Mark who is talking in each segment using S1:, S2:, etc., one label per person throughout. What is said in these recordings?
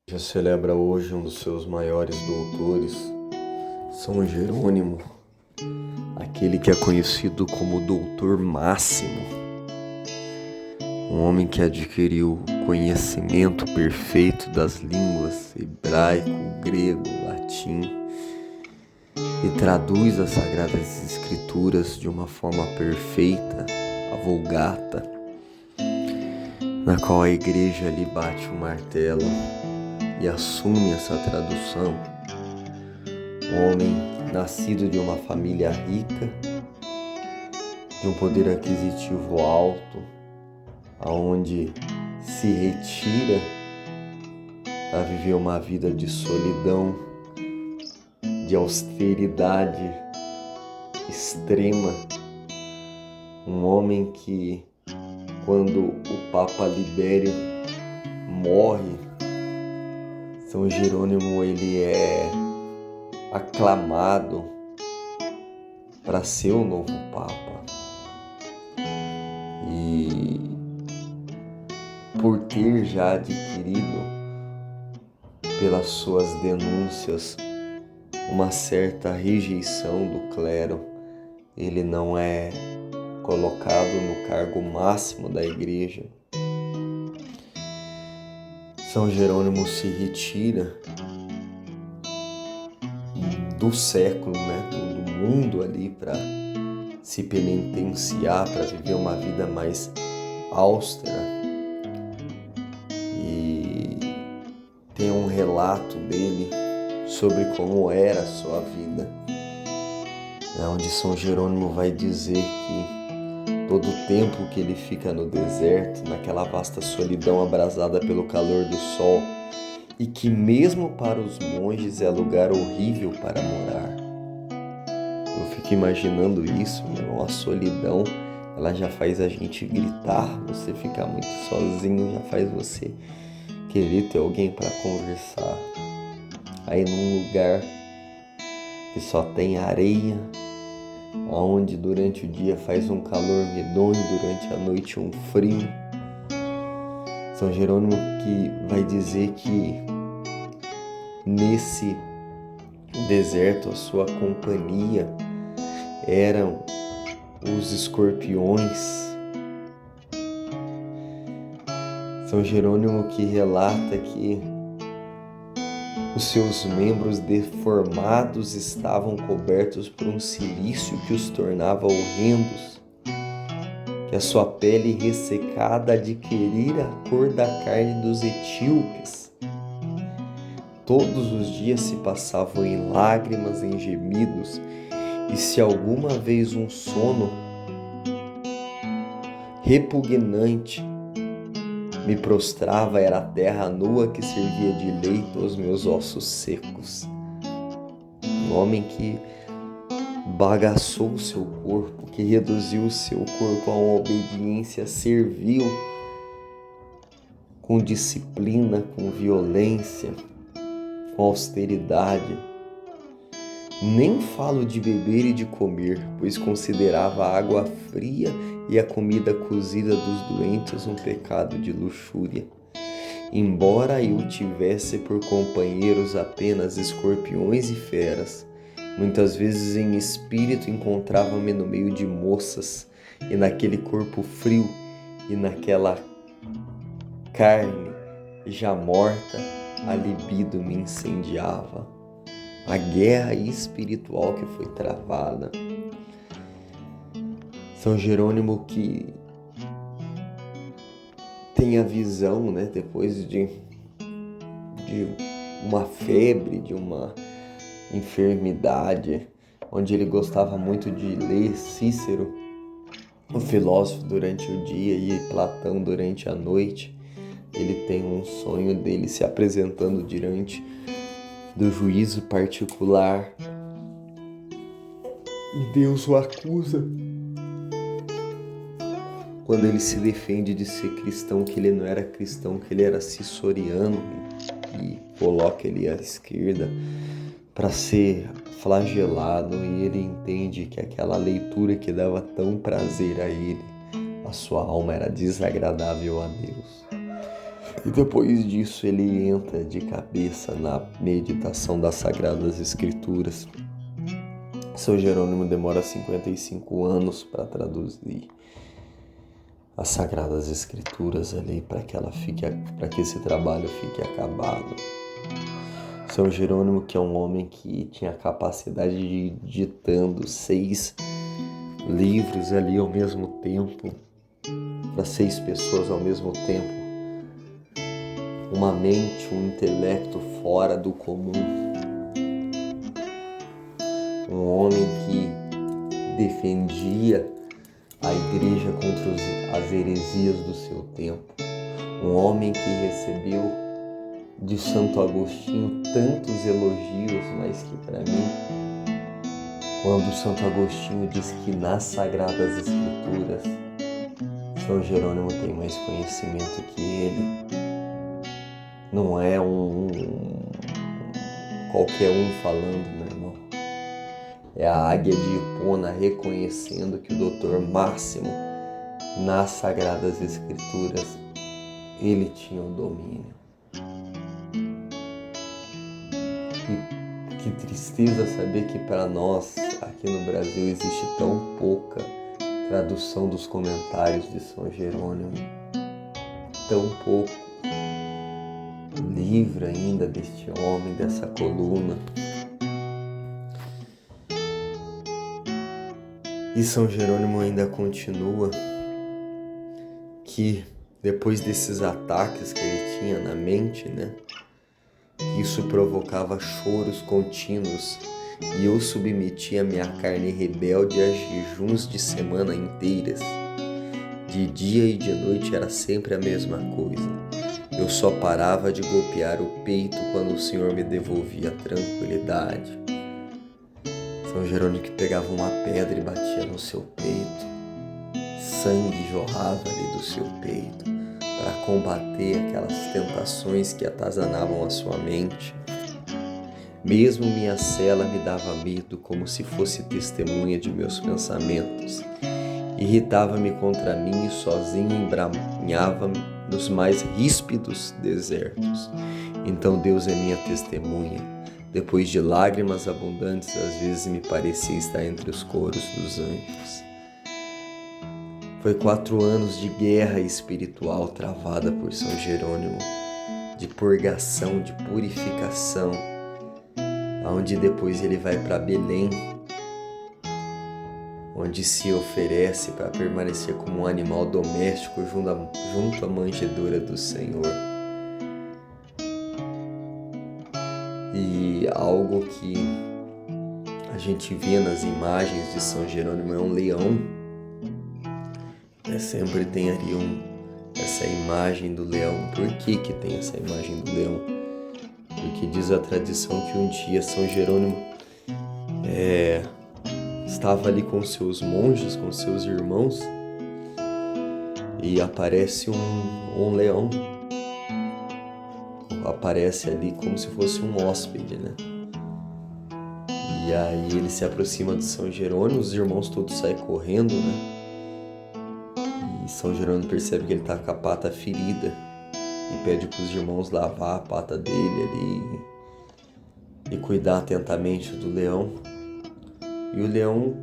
S1: Já celebra hoje um dos seus maiores doutores, São Jerônimo, aquele que é conhecido como Doutor Máximo, um homem que adquiriu o conhecimento perfeito das línguas hebraico, grego, latim e traduz as Sagradas Escrituras de uma forma perfeita, a Vulgata, na qual a igreja lhe bate o martelo e assume essa tradução. Um homem nascido de uma família rica, de um poder aquisitivo alto, aonde se retira para viver uma vida de solidão, de austeridade extrema. Um homem que, quando o Papa Libério morre, São Jerônimo ele é aclamado para ser o novo Papa. E por ter já adquirido, pelas suas denúncias, uma certa rejeição do clero, ele não é colocado no cargo máximo da igreja. São Jerônimo se retira do século, do mundo ali, para se penitenciar, para viver uma vida mais austera. E tem um relato dele sobre como era a sua vida, onde São Jerônimo vai dizer que todo o tempo que ele fica no deserto, naquela vasta solidão abrasada pelo calor do sol, e que mesmo para os monges é lugar horrível para morar. Eu fico imaginando isso, a solidão, ela já faz a gente gritar, você ficar muito sozinho já faz você querer ter alguém para conversar. Aí num lugar que só tem areia, onde durante o dia faz um calor medonho, durante a noite um frio. São Jerônimo que vai dizer que nesse deserto a sua companhia eram os escorpiões. São Jerônimo que relata que os seus membros deformados estavam cobertos por um silício que os tornava horrendos, que a sua pele ressecada adquirira a cor da carne dos etíopes. Todos os dias se passavam em lágrimas, em gemidos, e se alguma vez um sono repugnante me prostrava, era a terra nua que servia de leito aos meus ossos secos. Um homem que bagaçou o seu corpo, que reduziu o seu corpo a uma obediência servil, com disciplina, com violência, com austeridade. Nem falo de beber e de comer, pois considerava a água fria e a comida cozida dos doentes um pecado de luxúria. Embora eu tivesse por companheiros apenas escorpiões e feras, muitas vezes em espírito encontrava-me no meio de moças, e naquele corpo frio e naquela carne já morta, a libido me incendiava. A guerra espiritual que foi travada. São Jerônimo que tem a visão, depois de uma febre, de uma enfermidade, onde ele gostava muito de ler Cícero, o filósofo, durante o dia e Platão durante a noite. Ele tem um sonho dele se apresentando diante do juízo particular e Deus o acusa quando ele se defende de ser cristão, que ele não era cristão, que ele era ciçoriano, e coloca ele à esquerda para ser flagelado, e ele entende que aquela leitura que dava tão prazer a ele, a sua alma era desagradável a Deus. E depois disso ele entra de cabeça na meditação das Sagradas Escrituras. São Jerônimo demora 55 anos para traduzir as Sagradas Escrituras ali para que esse trabalho fique acabado. São Jerônimo, que é um homem que tinha a capacidade de ir ditando 6 livros ali ao mesmo tempo, para 6 pessoas ao mesmo tempo. Uma mente, um intelecto fora do comum. Um homem que defendia a igreja contra as heresias do seu tempo. Um homem que recebeu de Santo Agostinho tantos elogios, mas que para mim, quando Santo Agostinho diz que nas Sagradas Escrituras São Jerônimo tem mais conhecimento que ele, não é qualquer um falando, meu irmão. É a águia de Hipona reconhecendo que o doutor Máximo, nas Sagradas Escrituras, ele tinha o domínio. Que tristeza saber que para nós, aqui no Brasil, existe tão pouca tradução dos comentários de São Jerônimo. Tão pouco livro ainda deste homem, dessa coluna. E São Jerônimo ainda continua que depois desses ataques que ele tinha na mente, isso provocava choros contínuos e eu submetia minha carne rebelde a jejuns de semana inteiras. De dia e de noite era sempre a mesma coisa. Eu só parava de golpear o peito quando o Senhor me devolvia a tranquilidade. São Jerônimo que pegava uma pedra e batia no seu peito. Sangue jorrava ali do seu peito para combater aquelas tentações que atazanavam a sua mente. Mesmo minha cela me dava medo, como se fosse testemunha de meus pensamentos. Irritava-me contra mim e sozinho embranhava-me nos mais ríspidos desertos. Então Deus é minha testemunha. Depois de lágrimas abundantes, às vezes me parecia estar entre os coros dos anjos. Foi 4 anos de guerra espiritual travada por São Jerônimo, de purgação, de purificação, onde depois ele vai para Belém, onde se oferece para permanecer como um animal doméstico junto à manjedoura do Senhor. E algo que a gente vê nas imagens de São Jerônimo é um leão. Sempre tem ali essa imagem do leão. Por que tem essa imagem do leão? Porque diz a tradição que um dia São Jerônimo estava ali com seus monges, com seus irmãos, e aparece um leão. Aparece ali como se fosse um hóspede, E aí ele se aproxima de São Jerônimo, os irmãos todos saem correndo, E São Jerônimo percebe que ele está com a pata ferida e pede para os irmãos lavar a pata dele ali e cuidar atentamente do leão. E o leão,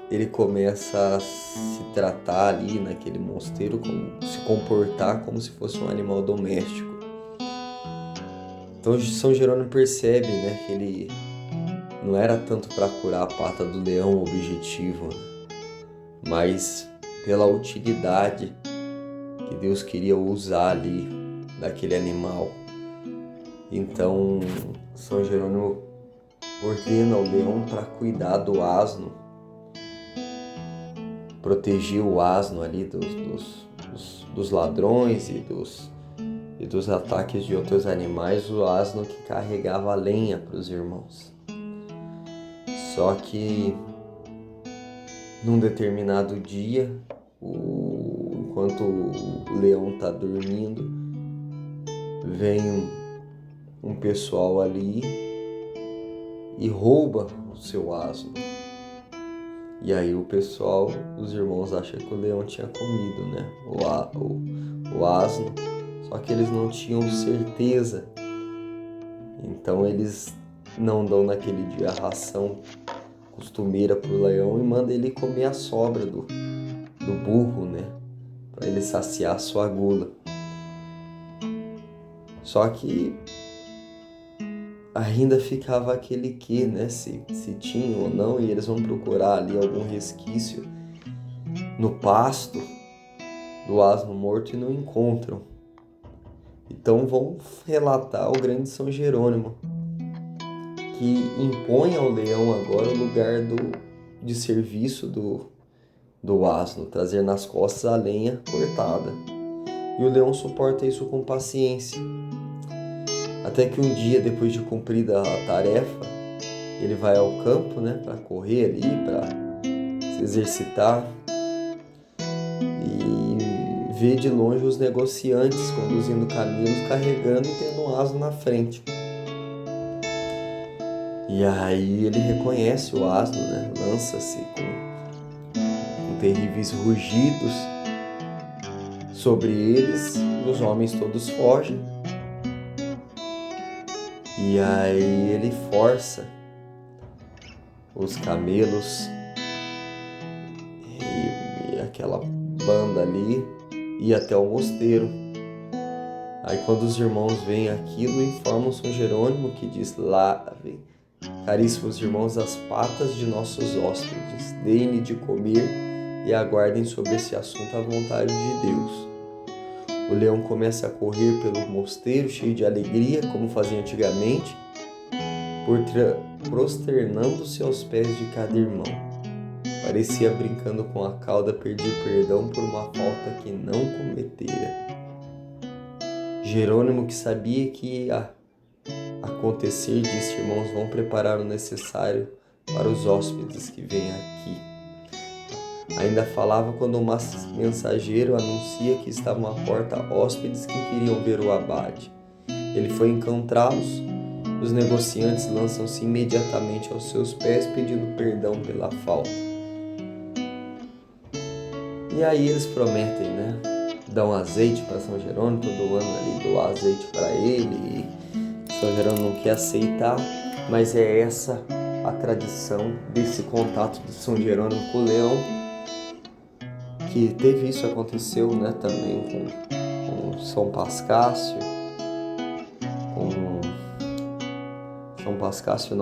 S1: ele começa a se tratar ali naquele mosteiro, se comportar como se fosse um animal doméstico. Então São Jerônimo percebe, que ele não era tanto para curar a pata do leão o objetivo, mas pela utilidade que Deus queria usar ali daquele animal. Então São Jerônimo ordena ao leão para cuidar do asno, proteger o asno ali dos ladrões e dos ataques de outros animais, o asno que carregava a lenha para os irmãos. Só que num determinado dia, enquanto o leão está dormindo, vem um pessoal ali e rouba o seu asno. E aí os irmãos acham que o leão tinha comido, o asno. Só que eles não tinham certeza. Então eles não dão naquele dia a ração costumeira pro leão e mandam ele comer a sobra do burro, né? Para ele saciar sua gula. Só que ainda ficava aquele que, né? Se tinha ou não, e eles vão procurar ali algum resquício no pasto do asno morto e não encontram. Então vão relatar ao grande São Jerônimo, que impõe ao leão agora o lugar de serviço do asno, trazer nas costas a lenha cortada. E o leão suporta isso com paciência. Até que um dia, depois de cumprida a tarefa, ele vai ao campo, né, para correr ali, para se exercitar, e vê de longe os negociantes conduzindo camelos, carregando e tendo um asno na frente. E aí ele reconhece o asno, né, lança-se com terríveis rugidos sobre eles, e os homens todos fogem. E aí ele força os camelos e aquela banda ali ir até o mosteiro. Aí quando os irmãos veem aquilo, informam São Jerônimo, que diz: lavem, caríssimos irmãos, as patas de nossos hóspedes, deem-lhe de comer e aguardem sobre esse assunto a vontade de Deus. O leão começa a correr pelo mosteiro cheio de alegria, como fazia antigamente, prosternando-se aos pés de cada irmão. Parecia brincando com a cauda pedir perdão por uma falta que não cometera. Jerônimo, que sabia que ia acontecer, disse: irmãos, vão preparar o necessário para os hóspedes que vêm aqui. Ainda falava quando um mensageiro anuncia que estavam à porta hóspedes que queriam ver o abade. Ele foi encontrá-los. Os negociantes lançam-se imediatamente aos seus pés, pedindo perdão pela falta. E aí eles prometem, né? Dão azeite para São Jerônimo, todo ano ali dão azeite para ele. E São Jerônimo não quer aceitar, mas é essa a tradição desse contato de São Jerônimo com o leão, que teve isso, aconteceu, né, também com São Pascácio,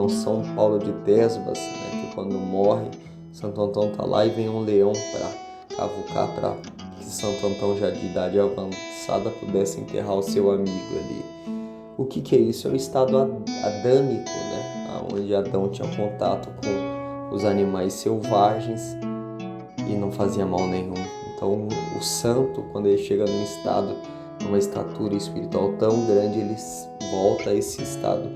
S1: São Paulo de Tesbas, né, que quando morre, Santo Antão tá lá e vem um leão para cavucar, para que Santo Antão, já de idade avançada, pudesse enterrar o seu amigo ali. O que é isso? É o estado adâmico, né, onde Adão tinha contato com os animais selvagens e não fazia mal nenhum. Então o santo, quando ele chega numa estatura espiritual tão grande, ele volta a esse estado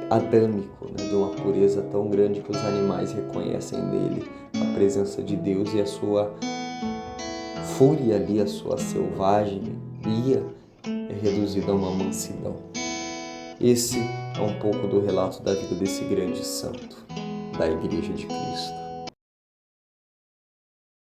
S1: adâmico, né, de uma pureza tão grande que os animais reconhecem nele a presença de Deus, e a sua fúria ali, a sua selvagem é reduzida a uma mansidão. Esse é um pouco do relato da vida desse grande santo da Igreja de Cristo.